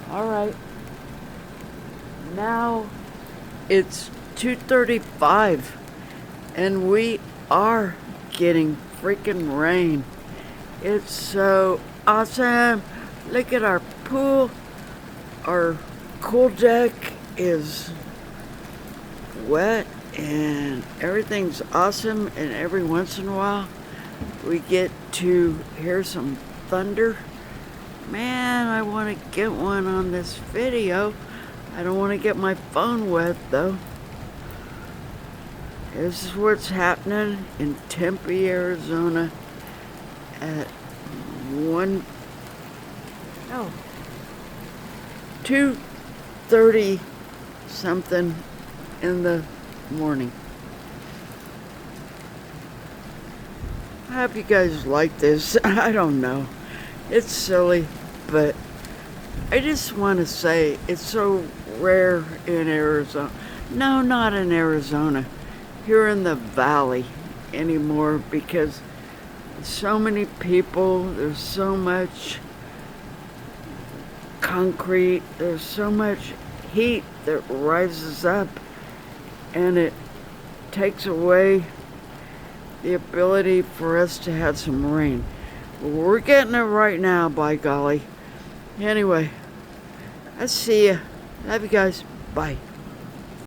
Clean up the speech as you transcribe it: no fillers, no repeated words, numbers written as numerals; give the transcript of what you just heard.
Alright. Now it's 2:35 and we are getting freaking rain. It's so awesome. Look at our pool. Our cool deck is wet and everything's awesome, and every once in a while we get to hear some thunder. Man, I want to get one on this video. I don't want to get my phone wet though. This is what's happening in Tempe, Arizona at 2:30 something in the morning. I hope you guys like this. I don't know. It's silly, but I just want to say it's so rare in Arizona. No, not in Arizona. Here in the valley anymore, because so many people, there's so much concrete, there's so much heat that rises up, and it takes away the ability for us to have some rain. We're getting it right now, by golly. Anyway, I see ya. Love you guys. Bye.